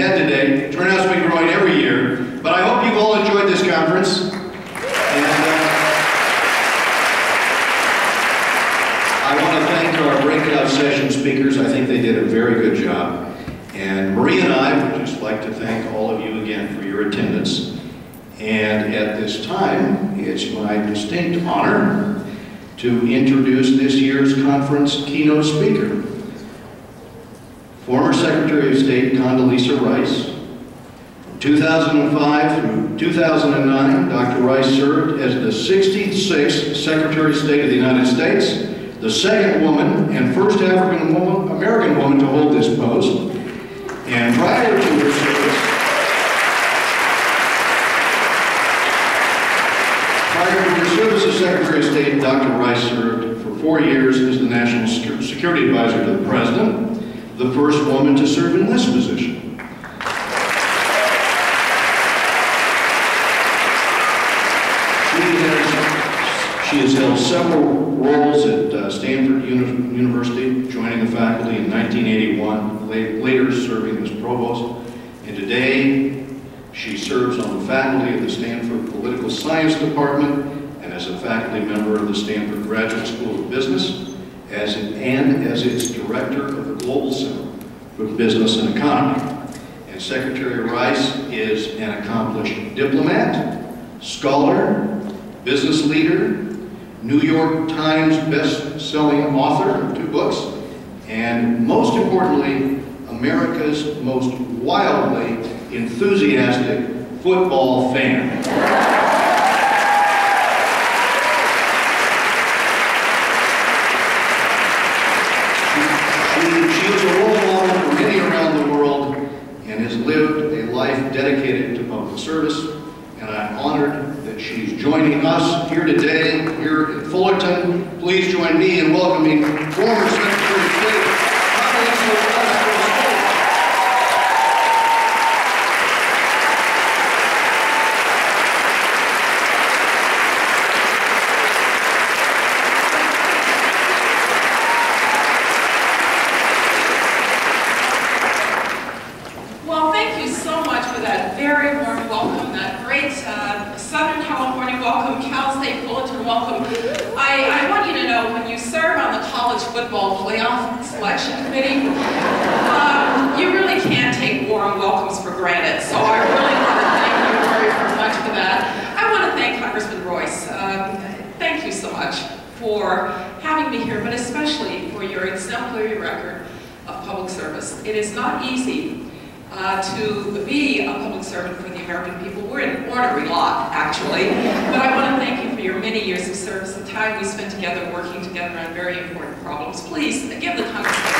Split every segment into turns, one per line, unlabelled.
had today. Turnout's been growing every year, but I hope you've all enjoyed this conference. And I want to thank our breakout session speakers. I think they did a very good job. And Marie and I would just like to thank all of you again for your attendance. And at this time, it's my distinct honor to introduce this year's conference keynote speaker. Former Secretary of State Condoleezza Rice. From 2005 through 2009, Dr. Rice served as the 66th Secretary of State of the United States, the second woman and first African-American woman to hold this post. And prior to her service as Secretary of State, Dr. Rice served for 4 years as the National Security Advisor to the President, the first woman to serve in this position. She has held several roles at Stanford University, joining the faculty in 1981, later serving as provost, and today she serves on the faculty of the Stanford Political Science Department and as a faculty member of the Stanford Graduate School of Business, as its director of the Global Center for Business and Economy. And Secretary Rice is an accomplished diplomat, scholar, business leader, New York Times best-selling author of 2 books, and most importantly, America's most wildly enthusiastic football fan. She is a role model for many around the world and has lived a life dedicated to public service, and I'm honored that she's joining us here today, here in Fullerton. Please join me in welcoming former Secretary of State, Condoleezza.
Well, thank you so much for that very warm welcome, that great Southern California welcome, Cal State Fullerton welcome. I want you to know, when you serve on the College Football Playoff Selection Committee, you really can't take warm welcomes for granted. So I really want to thank you very much for that. I want to thank Congressman Royce. Thank you so much for having me here, but especially for your exemplary record of public service. It is not easy to be a public servant for the American people. We're an ornery lot, actually. But I want to thank you for your many years of service, the time we spent together working together on very important problems. Please give the Congressman.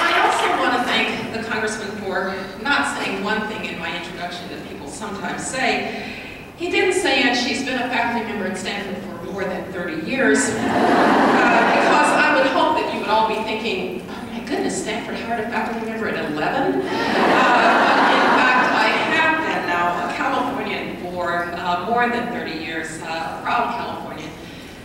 I also want to thank the Congressman for not saying one thing in my introduction that people sometimes say. He didn't say, and she's been a faculty member at Stanford for more than 30 years, because I would hope that you would all be thinking, oh my goodness, Stanford hired a faculty member at 11? But in fact, I have been now a Californian for more than 30 years, a proud Californian.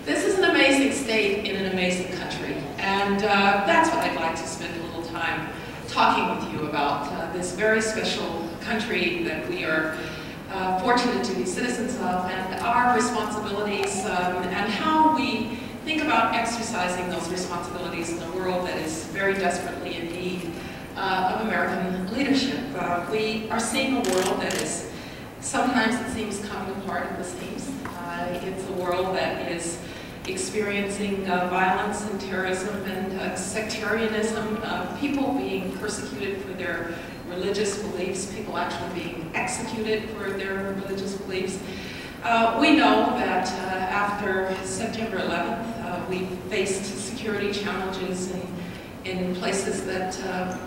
This is an amazing state in an amazing country, and that's what I'd like to spend a little time talking with you about, this very special country that we are fortunate to be citizens of, and our responsibilities, and how we think about exercising those responsibilities in a world that is very desperately in need of American leadership. We are seeing a world that is, sometimes it seems coming apart at the seams. It's a world that is experiencing violence and terrorism and sectarianism, people being persecuted for their religious beliefs, people actually being executed for their religious beliefs. We know that after September 11th, we faced security challenges in places that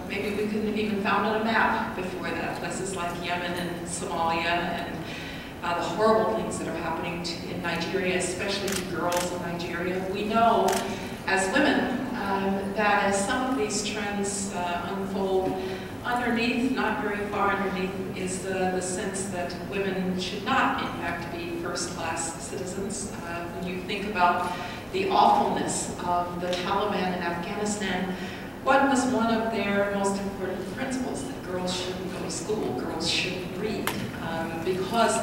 maybe we couldn't have even found on a map before that, places like Yemen and Somalia, and the horrible things that are happening in Nigeria, especially to girls in Nigeria. We know as women that as some of these trends unfold, underneath, not very far underneath, is the sense that women should not, in fact, be first-class citizens. When you think about the awfulness of the Taliban in Afghanistan, what was one of their most important principles? That girls shouldn't go to school, girls shouldn't read. Because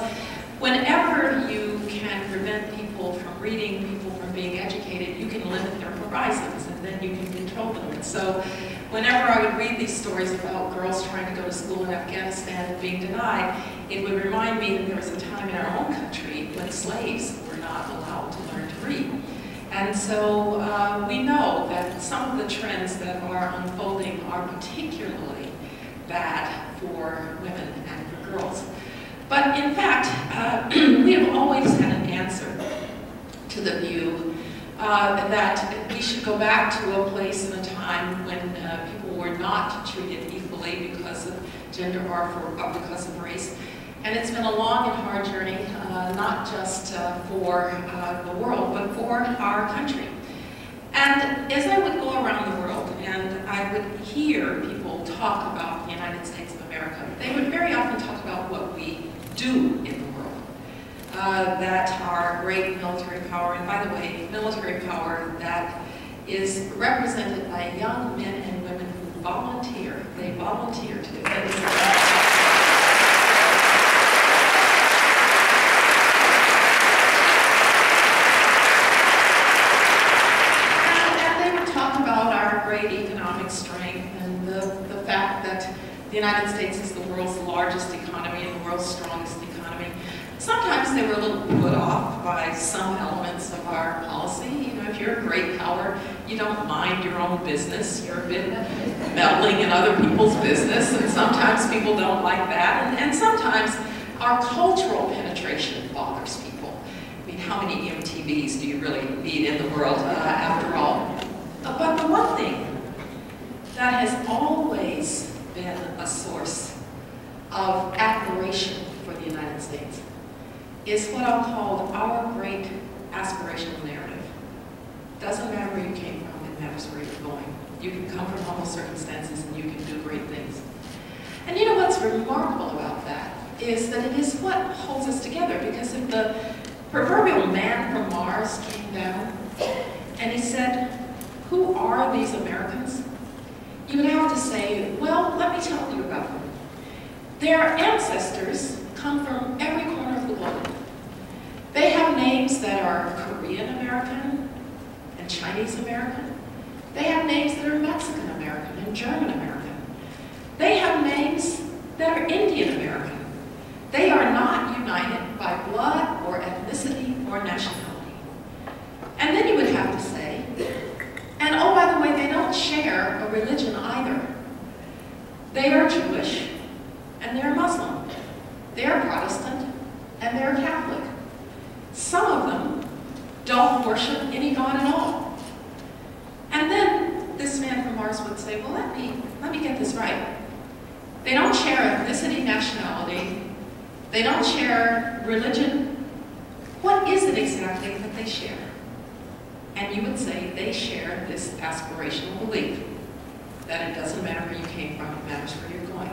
whenever you can prevent people from reading, people from being educated, you can limit their horizons, and then you can control them. And so whenever I would read these stories about girls trying to go to school in Afghanistan and being denied, it would remind me that there was a time in our own country when slaves were not allowed to learn to read. And so we know that some of the trends that are unfolding are particularly bad for women and for girls. But in fact, we have always had an answer to the view that we should go back to a place and a time when people were not treated equally because of gender or because of race. And it's been a long and hard journey, not just for the world, but for our country. And as I would go around the world and I would hear people talk about the United States of America, they would very often talk about what we do in the world. That our great military power, and by the way, military power that is represented by young men and women who volunteer. They volunteer to defend us. Great economic strength and the fact that the United States is the world's largest economy and the world's strongest economy. Sometimes they were a little put off by some elements of our policy. You know, if you're a great power, you don't mind your own business. You're a bit meddling in other people's business, and sometimes people don't like that. And sometimes our cultural penetration bothers people. I mean, how many MTVs do you really need in the world after all? But the one thing that has always been a source of admiration for the United States is what I'll call our great aspirational narrative. Doesn't matter where you came from, it matters where you're going. You can come from humble circumstances and you can do great things. And you know what's remarkable about that is that it is what holds us together, because if the proverbial man from Mars came down and he said, "Who are these Americans?" you would have to say, well, let me tell you about them. Their ancestors come from every corner of the globe. They have names that are Korean American and Chinese American. They have names that are Mexican American and German American. They have names that are Indian American. They are not united by blood or ethnicity or nationality. And then you would have to say, and oh, by the way, they don't share a religion either. They are Jewish and they're Muslim. They're Protestant and they're Catholic. Some of them don't worship any God at all. And then this man from Mars would say, well, let me get this right. They don't share ethnicity, nationality. They don't share religion. What is it exactly that they share? And you would say they share this aspirational belief that it doesn't matter where you came from, it matters where you're going.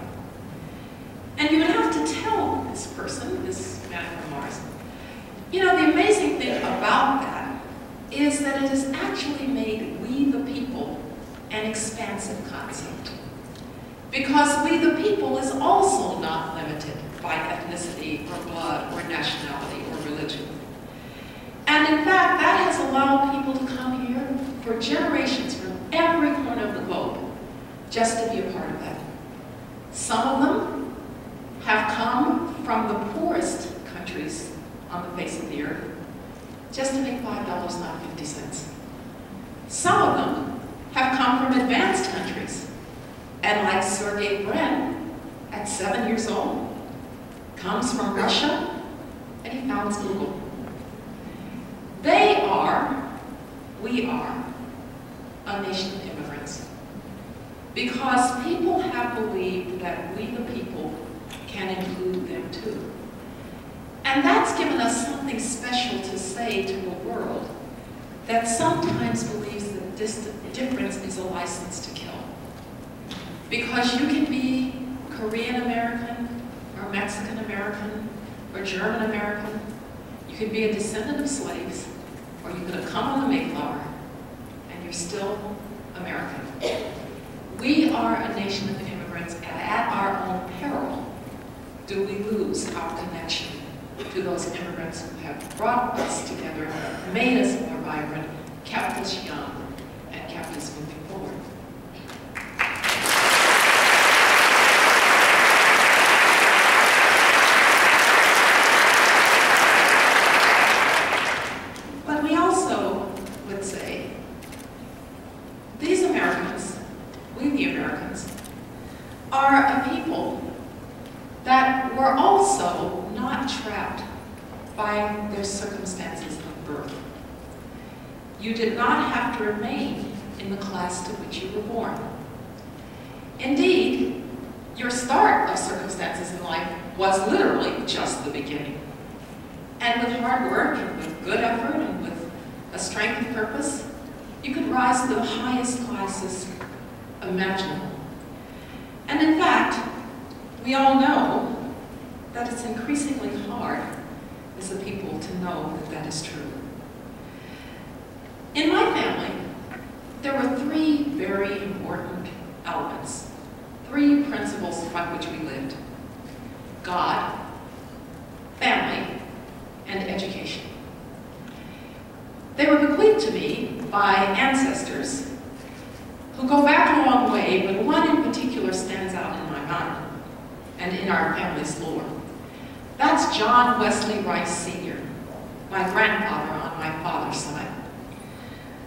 And you would have to tell this person, this man from Mars, you know, the amazing thing about that is that it has actually made we the people an expansive concept. Because we the people is also not limited by ethnicity or blood or nationality or religion. And in fact, that has allowed people to come here for generations from every corner of the globe just to be a part of that. Some of them have come from the poorest countries on the face of the earth just to make $5, not 50 cents. Some of them have come from advanced countries, and like Sergey Brin, at 7 years old, comes from Russia, and he founds Google. They are, we are, a nation of immigrants. Because people have believed that we the people can include them too. And that's given us something special to say to a world that sometimes believes that difference is a license to kill. Because you can be Korean American, or Mexican American, or German American. You could be a descendant of slaves, or you could have come on the Mayflower, and you're still American. We are a nation of immigrants, and at our own peril do we lose our connection to those immigrants who have brought us together, made us more vibrant, kept us young, and kept us moving forward. But we also would say, these Americans, we the Americans, are a people that were also not trapped by their circumstances of birth. You did not have to remain in the class to which you were born. Indeed, your start of circumstances in life was literally just the beginning. And with hard work, and with good effort, and with a strength of purpose, you could rise to the highest classes imaginable. And in fact, we all know that it's increasingly hard as a people to know that that is true. In my family, there were three very important elements, three principles by which we lived: God, family, and education. They were bequeathed to me by ancestors who go back a long way, but one in particular stands out in my mind and in our family's lore. That's John Wesley Royce Sr., my grandfather on my father's side.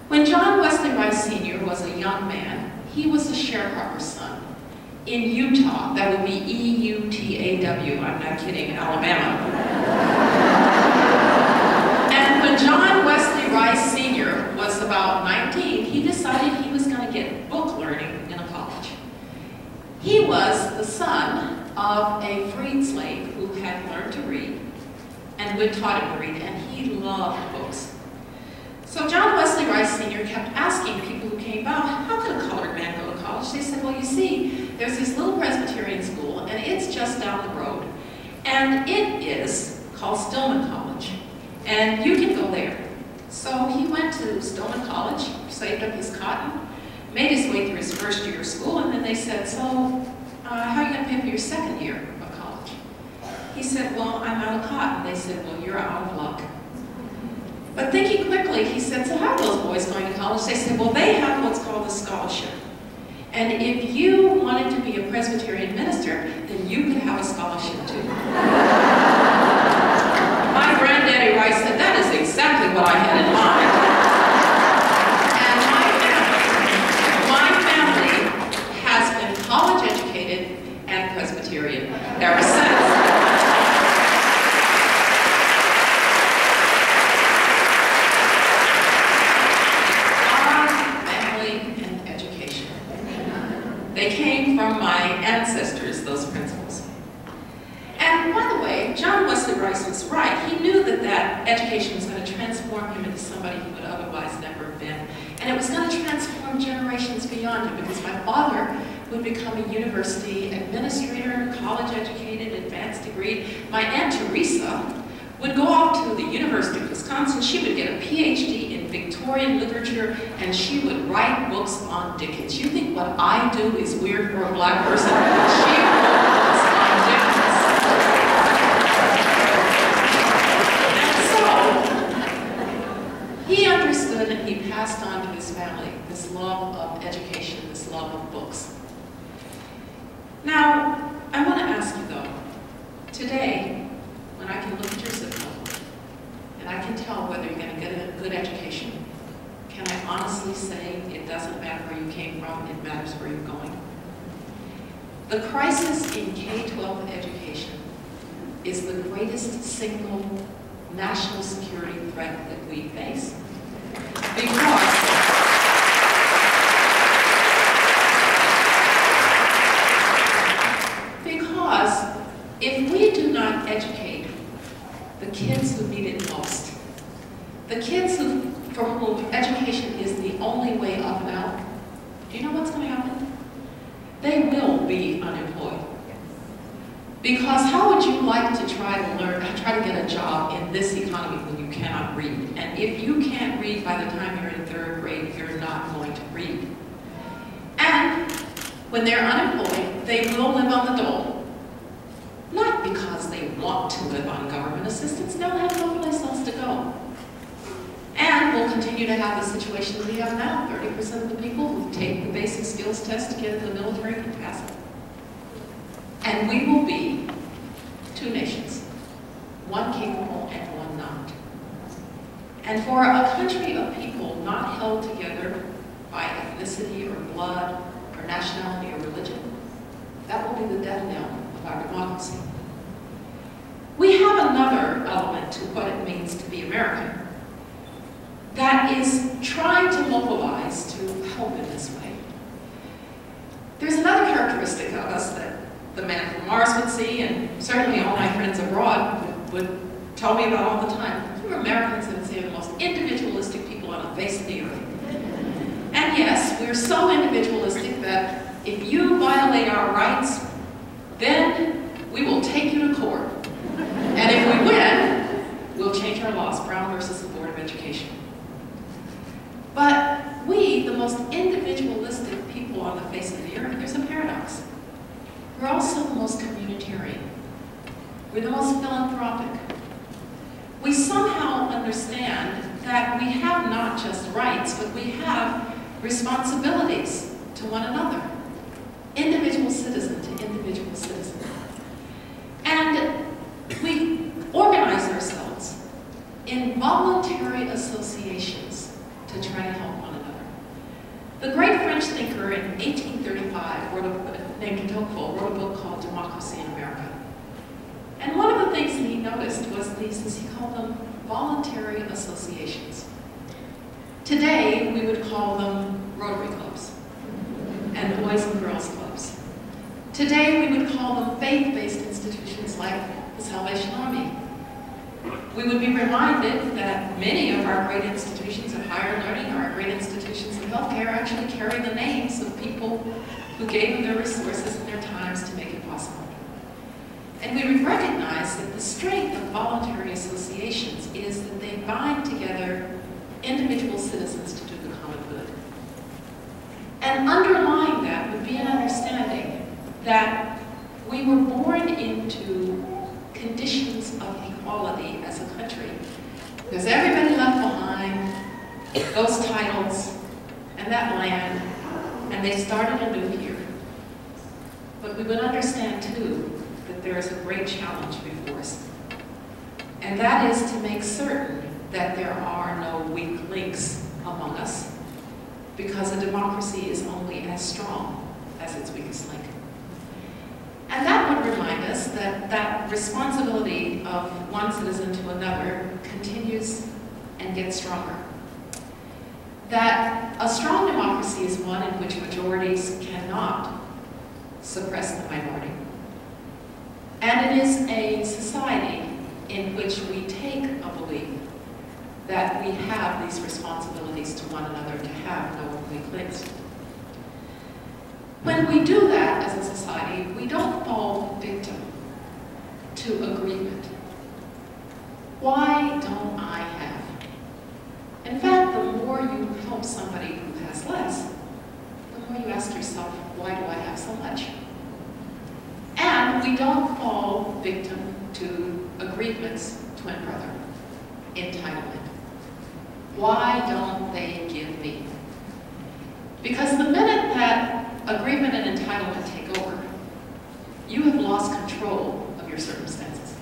When John Wesley Royce Sr. was a young man, he was a sharecropper's son in Utah. That would be E-U-T-A-W, I'm not kidding, Alabama. And when John Wesley Royce Sr. was about 19, he decided he was going to get book learning in a college. He was the son of a freed slave who had learned to read and who had taught him to read, and he loved books. So John Wesley Royce Sr. kept asking people who came by, how could a colored man go to college? They said, well, you see, there's this little Presbyterian school, and it's just down the road, and it is called Stillman College, and you can go there. So he went to Stillman College, saved up his cotton, made his way through his first year of school, and then they said, so how are you going to pay for your second year of college? He said, well, I'm out of cotton. They said, well, you're out of luck. But thinking quickly, he said, so how are those boys going to college? They said, well, they have what's called a scholarship. And if you wanted to be a Presbyterian minister, then you could have a scholarship too. My granddaddy Rice said, that is exactly what I had in mind. And my family has been college educated and Presbyterian ever since. They came from my ancestors, those principles. And by the way, John Wesley Rice was right. He knew that that education was going to transform him into somebody he would otherwise never have been. And it was going to transform generations beyond him, because my father would become a university administrator, college educated, advanced degree. My Aunt Teresa would go off to the University of Wisconsin. She would get a PhD in Victorian literature, and she would write books on Dickens. You think what I do is weird for a black person? She wrote books on Dickens. And so, he understood and he passed on to his family this love of education, this love of books. Now, I want to ask you though, today, when I can look at your zip code, and I can tell whether you're going to get a good education, can I honestly say it doesn't matter where you came from, it matters where you're going? The crisis in K-12 education is the greatest single national security threat that we face. Because if we do not educate the kids who need it most, the kids for whom education is the only way up and out, do you know what's going to happen? they will be unemployed. Because how would you like to try to get a job in this economy when you cannot read? And if you can't read by the time you're in 3rd grade, you're not going to read. And when they're unemployed, they will live on the dole. Not because they want to live on government assistance, they'll have no place else to go. And we'll continue to have the situation we have now. 30% of the people who take the basic skills test to get into the military can pass it. And we will be 2 nations, one capable and one not. And for a country of people not held together by ethnicity or blood or nationality or religion, that will be the death knell of our democracy. We have another element to what it means to be American that is trying to mobilize to help in this way. There's another characteristic of us that the man from Mars would see, and certainly all my friends abroad would tell me about all the time. We're Americans, and say the most individualistic people on the face of the earth. And yes, we're so individualistic that if you violate our rights, then we will take you to court. And if we win, we'll change our laws, Brown versus the Board of Education. But we, the most individualistic people on the face of the earth, there's a paradox. We're also the most communitarian. We're the most philanthropic. We somehow understand that we have not just rights, but we have responsibilities to one another. Individual citizen to individual citizen. And we organize ourselves in voluntary associations to try to help one another. The great French thinker in 1835 named Tocqueville wrote a book called Democracy in America. And one of the things that he noticed was these, as he called them, voluntary associations. Today, we would call them Rotary clubs and Boys and Girls clubs. Today, we would call them faith-based institutions like the Salvation Army. We would be reminded that many of our great institutions of higher learning, our great institutions of healthcare, actually carry the names of people who gave them their resources and their times to make it possible. And we would recognize that the strength of voluntary associations is that they bind together individual citizens to do the common good. And underlying that would be an understanding that we were born into conditions of equality as a country. Because everybody left behind those titles and that land, and they started anew here. But we would understand, too, that there is a great challenge before us. And that is to make certain that there are no weak links among us, because a democracy is only as strong as its weakest link. And that would remind us that that responsibility of one citizen to another continues and gets stronger. That a strong democracy is one in which majorities cannot suppress the minority. And it is a society in which we take a belief that we have these responsibilities to one another to have no weak links. When we do that as a society, we don't fall victim to agreement. Why don't I have? In fact, the more you help somebody who has less, the more you ask yourself, why do I have so much? And we don't fall victim to agreements, twin brother, entitlement. Why don't they give me? Because the minute that agreement and entitlement take over, you have lost control of your circumstances.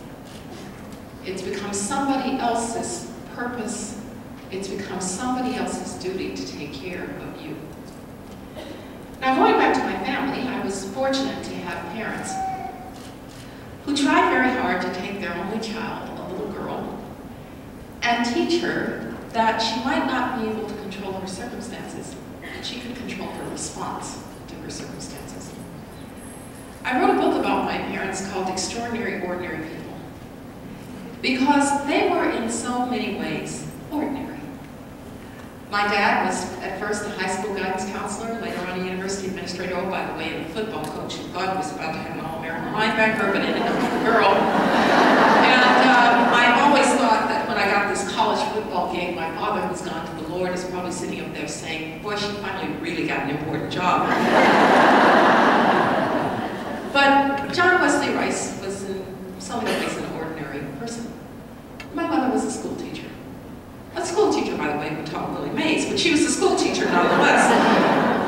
It's become somebody else's purpose. It's become somebody else's duty to take care of you. Now, going back to my family, I was fortunate to have parents who tried very hard to take their only child, a little girl, and teach her that she might not be able to control her circumstances, but she could control her response to her circumstances. I wrote a book about my parents called Extraordinary Ordinary People, because they were in so many ways ordinary. My dad was at first a high school guidance counselor, later on a university administrator, oh, by the way, and a football coach who thought he was about to have an all-American linebacker, but ended up with a girl. And I always thought that when I got this college football gig, my father, who's gone to the Lord, is probably sitting up there saying, boy, she finally really got an important job. But John Wesley Royce was in so many ways an ordinary person. My mother was a school teacher. A school teacher, by the way, who taught Willie Mays, but she was a school teacher nonetheless.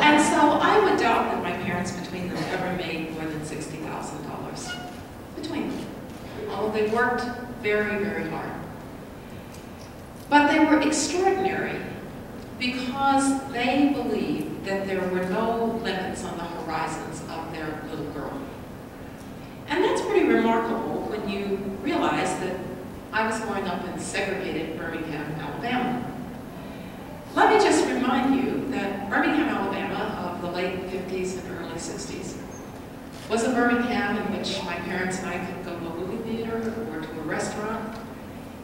And so I would doubt that my parents between them ever made more than $60,000 between them, although they worked very, very hard. But they were extraordinary because they believed that there were no limits on the horizons of their little girl. And that's pretty remarkable when you realize that I was growing up in segregated Birmingham, Alabama. Let me just remind you that Birmingham, Alabama of the late 50s and early 60s was a Birmingham in which my parents and I could go to a movie theater or to a restaurant.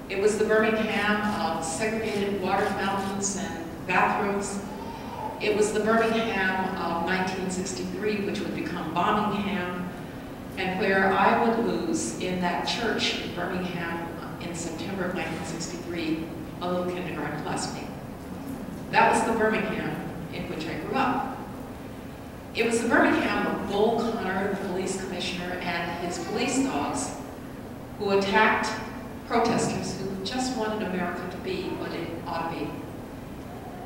It was the Birmingham of segregated water fountains and bathrooms. It was the Birmingham of 1963, which would become Bombingham, and where I would lose in that church in Birmingham in September of 1963, a little kindergarten classmate. That was the Birmingham in which I grew up. It was the Birmingham of Bull Connor, the police commissioner, and his police dogs, who attacked protesters who just wanted America to be what it ought to be.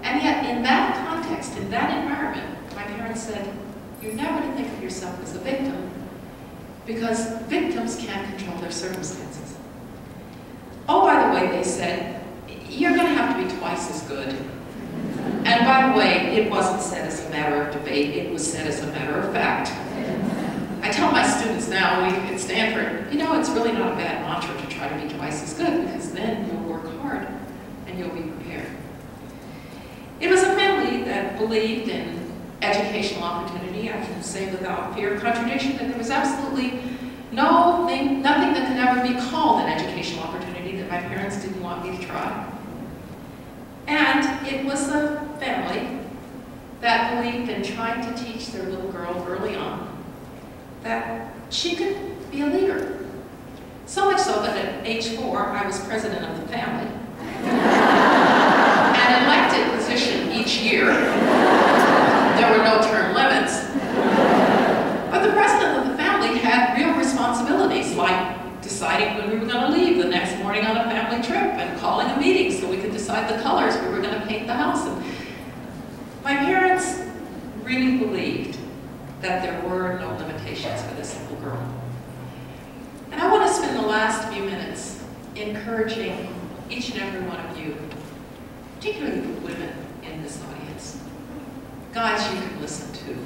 And yet, in that context, in that environment, my parents said, you're never to think of yourself as a victim, because victims can't control their circumstances. Oh, by the way, they said, you're going to have to be twice as good. And by the way, it wasn't said as a matter of debate, it was said as a matter of fact. I tell my students now at Stanford, you know, it's really not a bad mantra to try to be twice as good, because then you'll work hard and you'll be prepared. It was a family that believed in educational opportunity. I can say without fear of contradiction that there was absolutely nothing that could ever be called an educational opportunity that my parents didn't want me to try. And it was a family that believed in trying to teach their little girl early on that she could be a leader. So much so that at age 4, I was president of the family. An elected position each year. There were no term limits. But the president of the family had real responsibilities, like deciding when we were going to leave the next morning on a family trip and calling a meeting so we could decide the colors we were going to paint the house. And my parents really believed that there were no limitations for this little girl. And I want to spend the last few minutes encouraging each and every one of you, particularly the women in this audience. Guys, you can listen too.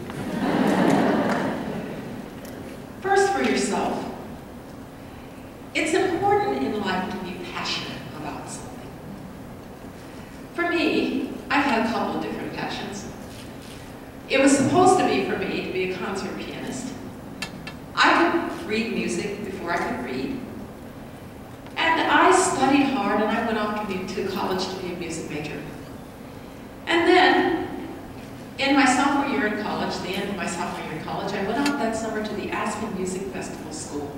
First, for yourself. It's important in life to be passionate about something. For me, I've had a couple of different passions. It was supposed to be for me to be a concert pianist. I could read music before I could read. And I studied hard and I went off to college to be a music major. And then, in my sophomore year in college, the end of my sophomore year in college, I went out that summer to the Aspen Music Festival School.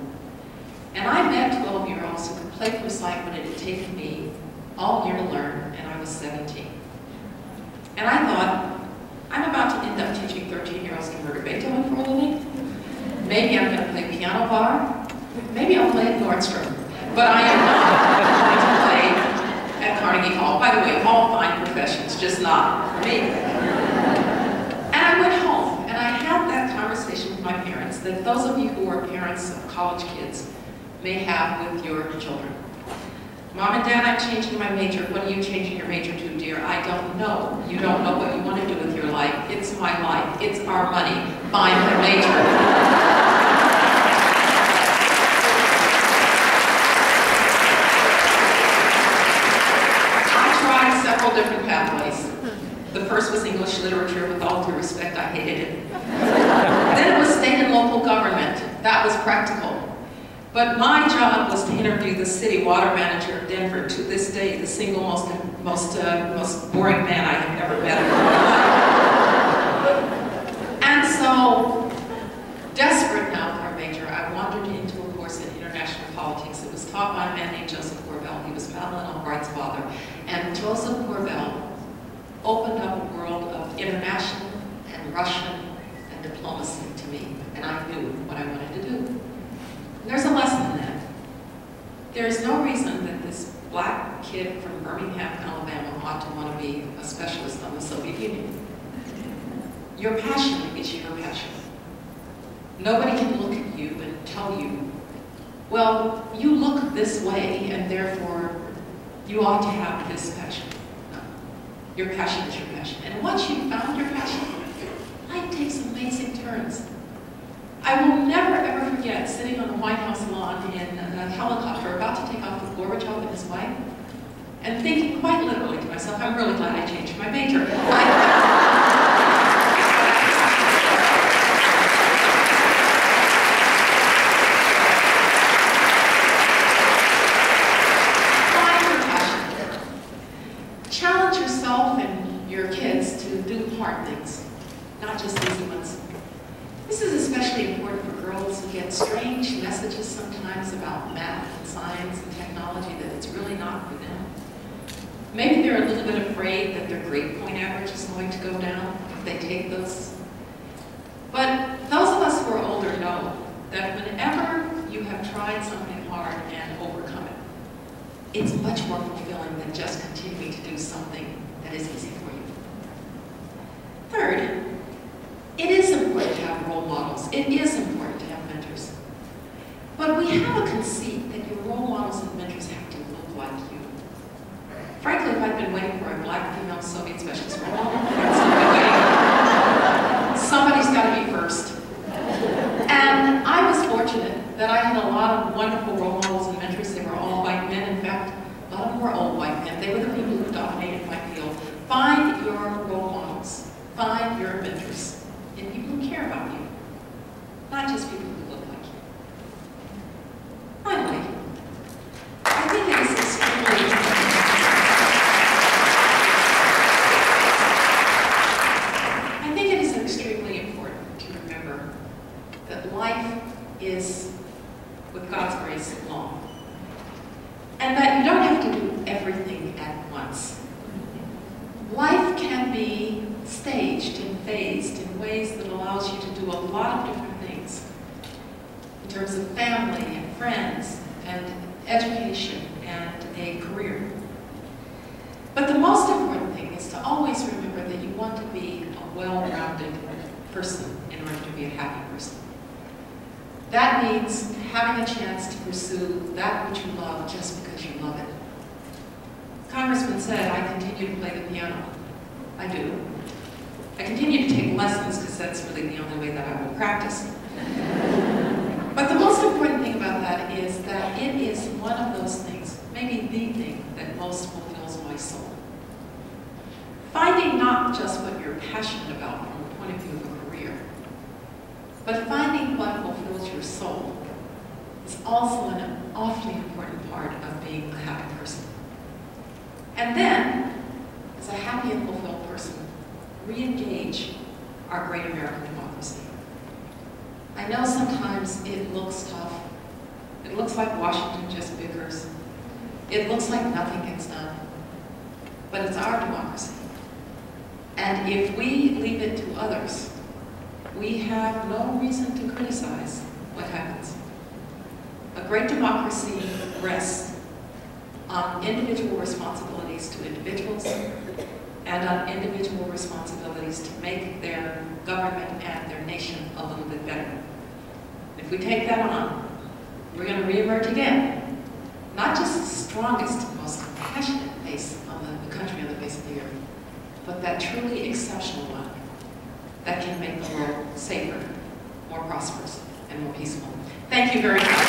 And I met 12-year-olds who could play from sight when it had taken me all year to learn, and I was 17. And I thought, I'm about to end up teaching 13-year-olds to murder Beethoven for a living. Maybe I'm going to play piano bar. Maybe I'll play at Nordstrom. But I am not going to play at Carnegie Hall. By the way, all fine professions, just not for me. And I went home, and I had that conversation with my parents that those of you who are parents of college kids may have with your children. Mom and Dad, I'm changing my major. What are you changing your major to, dear? I don't know. You don't know what you want to do with your life. It's my life. It's our money. Find a major. I tried several different pathways. The first was English literature. With all due respect, I hated it. Then it was state and local government. That was practical. But my job was to interview the city water manager of Denver, to this day, the single most boring man I have ever met in my life. And so, desperate now for a major, I wandered into a course in international politics. It was taught by a man named Joseph Corbell. He was Madeleine Albright's father. And Joseph Corbell opened up a world of international and Russian and diplomacy to me. And I knew what I wanted to do. And there's a lesson in that. There is no reason that this black kid from Birmingham, Alabama ought to want to be a specialist on the Soviet Union. Your passion is your passion. Nobody can look at you and tell you, well, you look this way and therefore you ought to have this passion. No. Your passion is your passion. And once you've found your passion, life takes amazing turns. I will never ever forget sitting on the White House lawn in a helicopter about to take off with Gorbachev and his wife, and thinking quite literally to myself, I'm really glad I changed my major. Find your passion. Challenge yourself and your kids to do hard things, not just easy ones. This is especially important for girls who get strange messages sometimes about math and science and technology that it's really not for them. Maybe they're a little bit afraid that their grade point average is going to go down if they take those. But those of us who are older know that whenever you have tried something hard and overcome it, it's much more fulfilling than just continuing to do something that is easy for you. Third, it is important to have role models. It is important to have mentors. But we have a conceit that your role models and mentors have to look like you. Frankly, if I'd been waiting for a black female Soviet specialist role model, somebody's got to be first. And I was fortunate that I had a lot of wonderful role models and mentors. They were all white men. In fact, a lot of them were old white men. They were the people who dominated my field. Find your role models. Find your mentors. And people who care about you, not just people who look like you. Finally, I think it is extremely important to remember that life is, with God's grace, long. And that you don't have to do everything at once. Life can be staged and phased in ways that allows you to do a lot of different things in terms of family and friends and education and a career. But the most important thing is to always remember that you want to be a well-rounded person in order to be a happy person. That means having a chance to pursue that which you love just because you love it. Congressman said, I continue to play the piano. I do. I continue to take lessons because that's really the only way that I will practice. But the most important thing about that is that it is one of those things, maybe the thing, that most fulfills my soul. Finding not just what you're passionate about from the point of view of a career, but finding what fulfills your soul is also an awfully important part of being a happy person. And then, as a happy and fulfilled person, re-engage our great American democracy. I know sometimes it looks tough. It looks like Washington just bickers. It looks like nothing gets done. But it's our democracy. And if we leave it to others, we have no reason to criticize what happens. A great democracy rests on individual responsibilities to individuals and on individual responsibilities to make their government and their nation a little bit better. If we take that on, we're going to reemerge again, not just the strongest, most compassionate face on the country on the face of the earth, but that truly exceptional one that can make the world safer, more prosperous, and more peaceful. Thank you very much.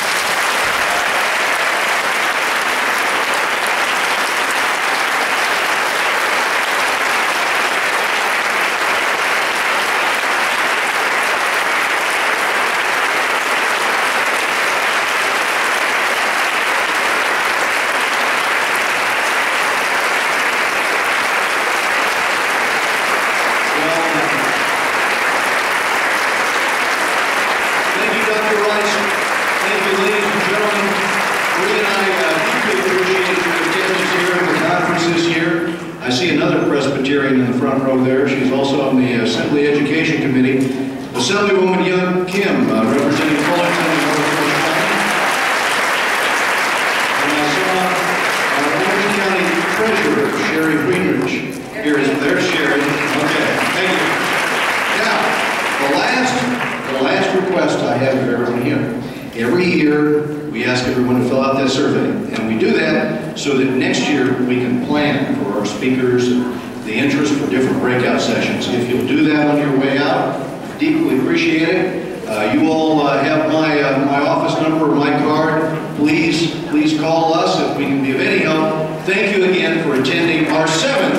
Presbyterian in the front row there. She's also on the Assembly Education Committee. Assemblywoman Young Kim, representing Fullerton and North Coast County. And I saw Orange County Treasurer Sherry Greenridge. There's Sherry. Okay, thank you. Now, the last request I have of everyone here. Every year, we ask everyone to fill out that survey, and we do that so that next year we can plan for our speakers and the interest for different breakout sessions. If you'll do that on your way out, deeply appreciate it. You all have my office number or my card. Please call us if we can be of any help. Thank you again for attending our 7th